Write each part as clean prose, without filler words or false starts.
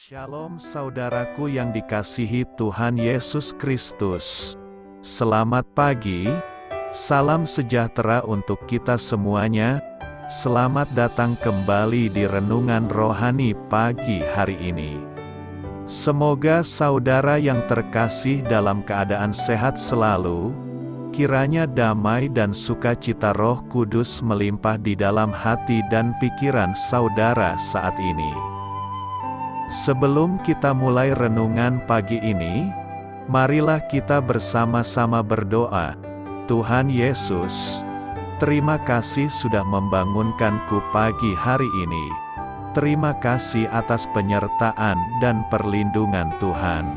Shalom saudaraku yang dikasihi Tuhan Yesus Kristus. Selamat pagi, salam sejahtera untuk kita semuanya. Selamat datang kembali di Renungan Rohani pagi hari ini. Semoga saudara yang terkasih dalam keadaan sehat selalu. Kiranya damai dan sukacita Roh Kudus melimpah di dalam hati dan pikiran saudara saat ini. Sebelum kita mulai renungan pagi ini, marilah kita bersama-sama berdoa. Tuhan Yesus, terima kasih sudah membangunkanku pagi hari ini. Terima kasih atas penyertaan dan perlindungan Tuhan.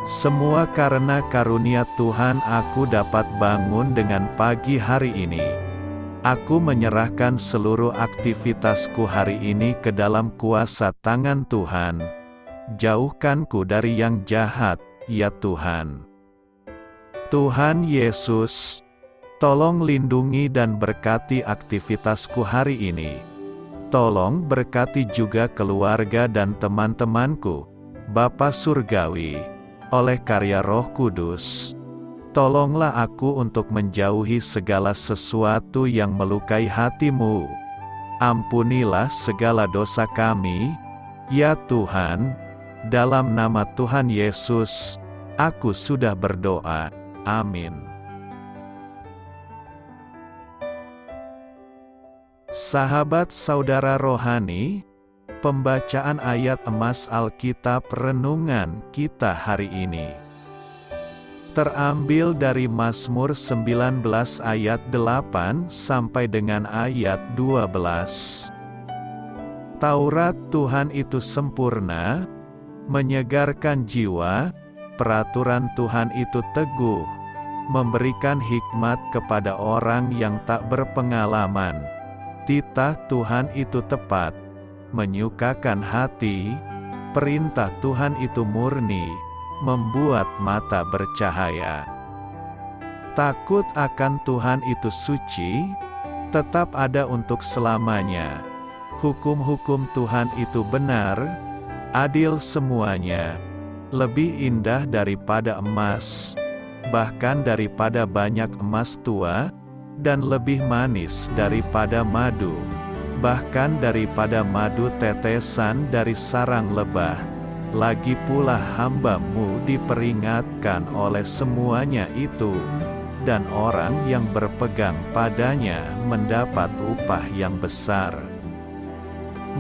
Semua karena karunia Tuhan aku dapat bangun dengan pagi hari ini. Aku menyerahkan seluruh aktivitasku hari ini ke dalam kuasa tangan Tuhan. Jauhkanku dari yang jahat, ya Tuhan. Tuhan Yesus, tolong lindungi dan berkati aktivitasku hari ini. Tolong berkati juga keluarga dan teman-temanku, Bapa Surgawi, oleh karya Roh Kudus. Tolonglah aku untuk menjauhi segala sesuatu yang melukai hati-Mu. Ampunilah segala dosa kami, ya Tuhan. Dalam nama Tuhan Yesus, aku sudah berdoa. Amin. Sahabat saudara rohani, pembacaan ayat emas Alkitab renungan kita hari ini terambil dari Mazmur 19 ayat 8 sampai dengan ayat 12. Taurat Tuhan itu sempurna, menyegarkan jiwa, peraturan Tuhan itu teguh, memberikan hikmat kepada orang yang tak berpengalaman. Titah Tuhan itu tepat, menyukakan hati, perintah Tuhan itu murni, membuat mata bercahaya. Takut akan Tuhan itu suci, tetap ada untuk selamanya. Hukum-hukum Tuhan itu benar, adil semuanya, lebih indah daripada emas, bahkan daripada banyak emas tua, dan lebih manis daripada madu, bahkan daripada madu tetesan dari sarang lebah. Lagi pula hamba-Mu diperingatkan oleh semuanya itu, dan orang yang berpegang padanya mendapat upah yang besar.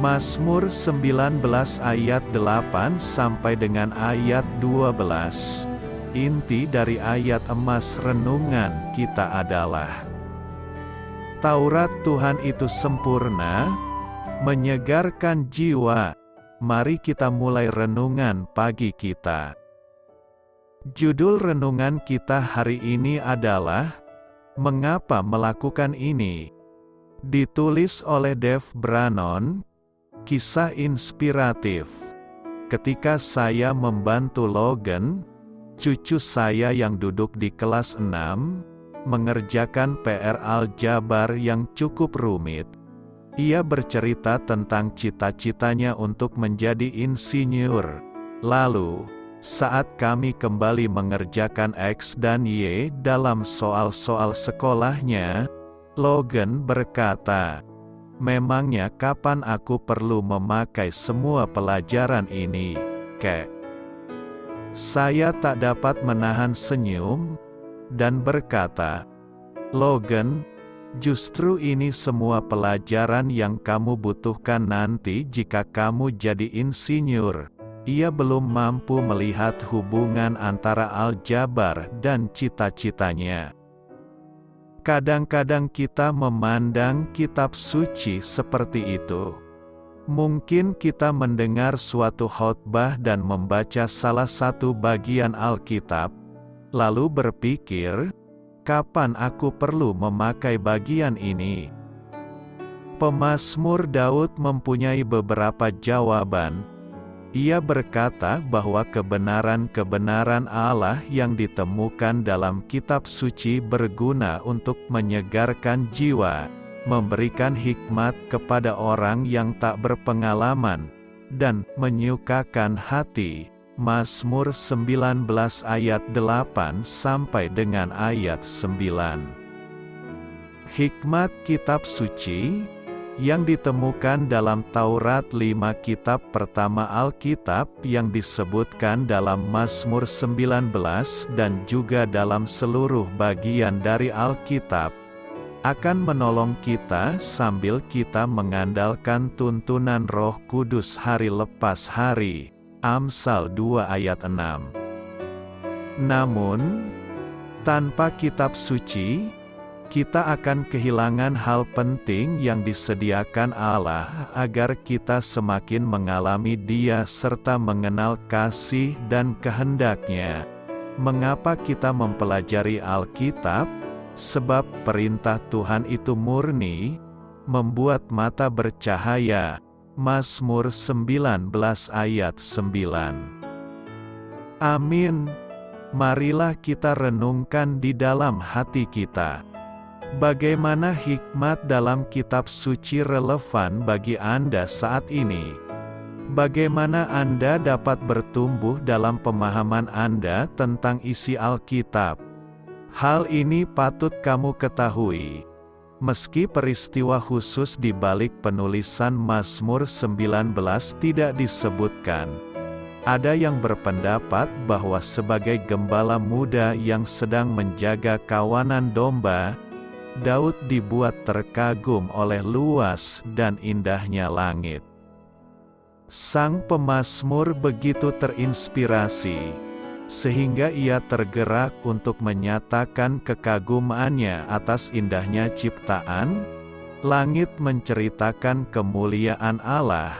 Mazmur 19 ayat 8 sampai dengan ayat 12. Inti dari ayat emas renungan kita adalah: Taurat Tuhan itu sempurna, menyegarkan jiwa. Mari kita mulai renungan pagi kita. Judul renungan kita hari ini adalah Mengapa Melakukan Ini? Ditulis oleh Dave Brannon. Kisah inspiratif. Ketika saya membantu Logan, cucu saya yang duduk di kelas 6, mengerjakan PR aljabar yang cukup rumit. Ia bercerita tentang cita-citanya untuk menjadi insinyur. Lalu, saat kami kembali mengerjakan X dan Y dalam soal-soal sekolahnya, Logan berkata, "Memangnya kapan aku perlu memakai semua pelajaran ini, Kek?" Saya tak dapat menahan senyum, dan berkata, "Logan, justru ini semua pelajaran yang kamu butuhkan nanti jika kamu jadi insinyur." Ia belum mampu melihat hubungan antara aljabar dan cita-citanya. Kadang-kadang kita memandang kitab suci seperti itu. Mungkin kita mendengar suatu khotbah dan membaca salah satu bagian Alkitab, lalu berpikir, "Kapan aku perlu memakai bagian ini?" Pemazmur Daud mempunyai beberapa jawaban. Ia berkata bahwa kebenaran-kebenaran Allah yang ditemukan dalam kitab suci berguna untuk menyegarkan jiwa, memberikan hikmat kepada orang yang tak berpengalaman, dan menyukakan hati. Mazmur 19 ayat 8 sampai dengan ayat 9. Hikmat kitab suci yang ditemukan dalam Taurat, 5 kitab pertama Alkitab yang disebutkan dalam Mazmur 19 dan juga dalam seluruh bagian dari Alkitab, akan menolong kita sambil kita mengandalkan tuntunan Roh Kudus hari lepas hari. Amsal 2 ayat 6. Namun, tanpa kitab suci, kita akan kehilangan hal penting yang disediakan Allah agar kita semakin mengalami Dia serta mengenal kasih dan kehendak-Nya. Mengapa kita mempelajari Alkitab? Sebab perintah Tuhan itu murni, membuat mata bercahaya. Mazmur 19 ayat 9. Amin. Marilah kita renungkan di dalam hati kita. Bagaimana hikmat dalam kitab suci relevan bagi Anda saat ini? Bagaimana Anda dapat bertumbuh dalam pemahaman Anda tentang isi Alkitab? Hal ini patut kamu ketahui. Meski peristiwa khusus di balik penulisan Mazmur 19 tidak disebutkan, ada yang berpendapat bahwa sebagai gembala muda yang sedang menjaga kawanan domba, Daud dibuat terkagum oleh luas dan indahnya langit. Sang pemazmur begitu terinspirasi, sehingga ia tergerak untuk menyatakan kekagumannya atas indahnya ciptaan. Langit menceritakan kemuliaan Allah,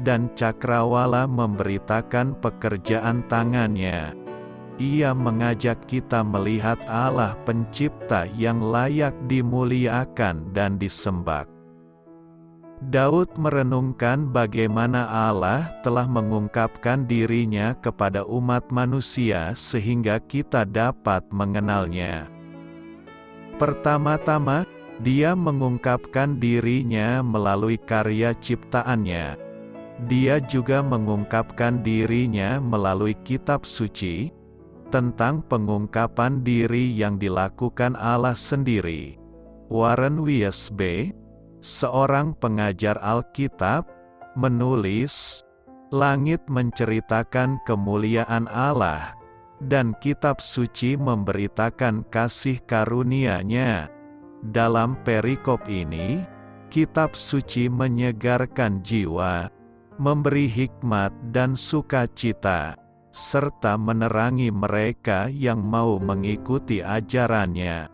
dan cakrawala memberitakan pekerjaan tangannya. Ia mengajak kita melihat Allah pencipta yang layak dimuliakan dan disembah. Daud merenungkan bagaimana Allah telah mengungkapkan dirinya kepada umat manusia sehingga kita dapat mengenalnya. Pertama-tama, Dia mengungkapkan dirinya melalui karya ciptaannya. Dia juga mengungkapkan dirinya melalui kitab suci, tentang pengungkapan diri yang dilakukan Allah sendiri. Warren Wiersbe, seorang pengajar Alkitab, menulis, "Langit menceritakan kemuliaan Allah, dan kitab suci memberitakan kasih karunia-Nya." Dalam perikop ini, kitab suci menyegarkan jiwa, memberi hikmat dan sukacita, serta menerangi mereka yang mau mengikuti ajarannya,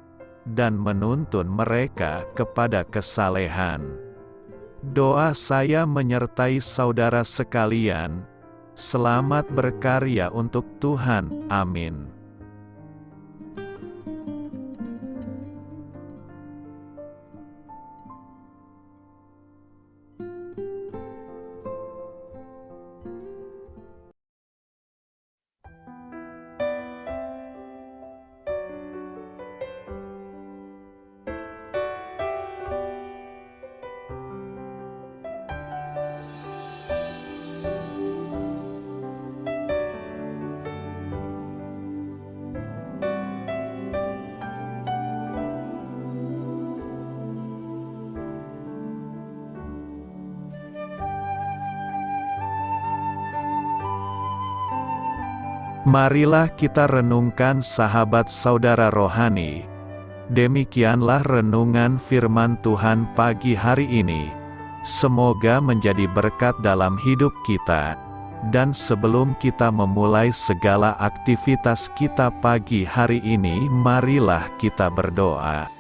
dan menuntun mereka kepada kesalehan. Doa saya menyertai saudara sekalian. Selamat berkarya untuk Tuhan. Amin. Marilah kita renungkan sahabat saudara rohani. Demikianlah renungan firman Tuhan pagi hari ini. Semoga menjadi berkat dalam hidup kita. Dan sebelum kita memulai segala aktivitas kita pagi hari ini, marilah kita berdoa.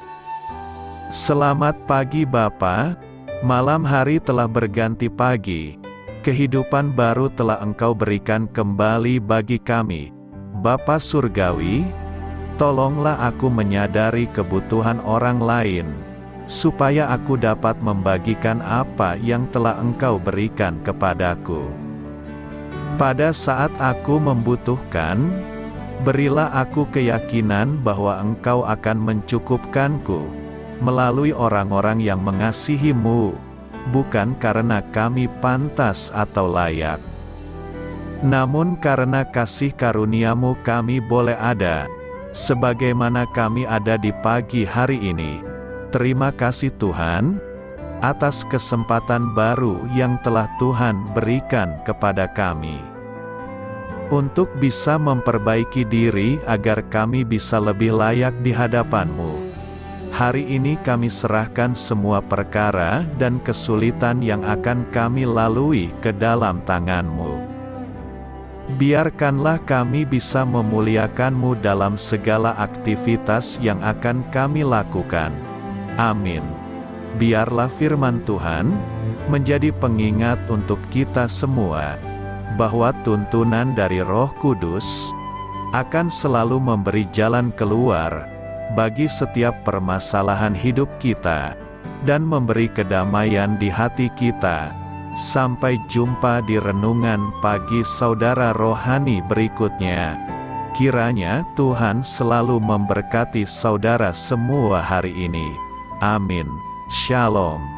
Selamat pagi Bapa, malam hari telah berganti pagi. Kehidupan baru telah Engkau berikan kembali bagi kami. Bapa Surgawi, tolonglah aku menyadari kebutuhan orang lain, supaya aku dapat membagikan apa yang telah Engkau berikan kepadaku. Pada saat aku membutuhkan, berilah aku keyakinan bahwa Engkau akan mencukupkanku, melalui orang-orang yang mengasihi-Mu, bukan karena kami pantas atau layak. Namun karena kasih karunia-Mu kami boleh ada, sebagaimana kami ada di pagi hari ini. Terima kasih Tuhan, atas kesempatan baru yang telah Tuhan berikan kepada kami. Untuk bisa memperbaiki diri agar kami bisa lebih layak di hadapan-Mu. Hari ini kami serahkan semua perkara dan kesulitan yang akan kami lalui ke dalam tangan-Mu. Biarkanlah kami bisa memuliakan-Mu dalam segala aktivitas yang akan kami lakukan. Amin. Biarlah firman Tuhan menjadi pengingat untuk kita semua, bahwa tuntunan dari Roh Kudus akan selalu memberi jalan keluar bagi setiap permasalahan hidup kita, dan memberi kedamaian di hati kita. Sampai jumpa di renungan pagi saudara rohani berikutnya. Kiranya Tuhan selalu memberkati saudara semua hari ini. Amin. Shalom.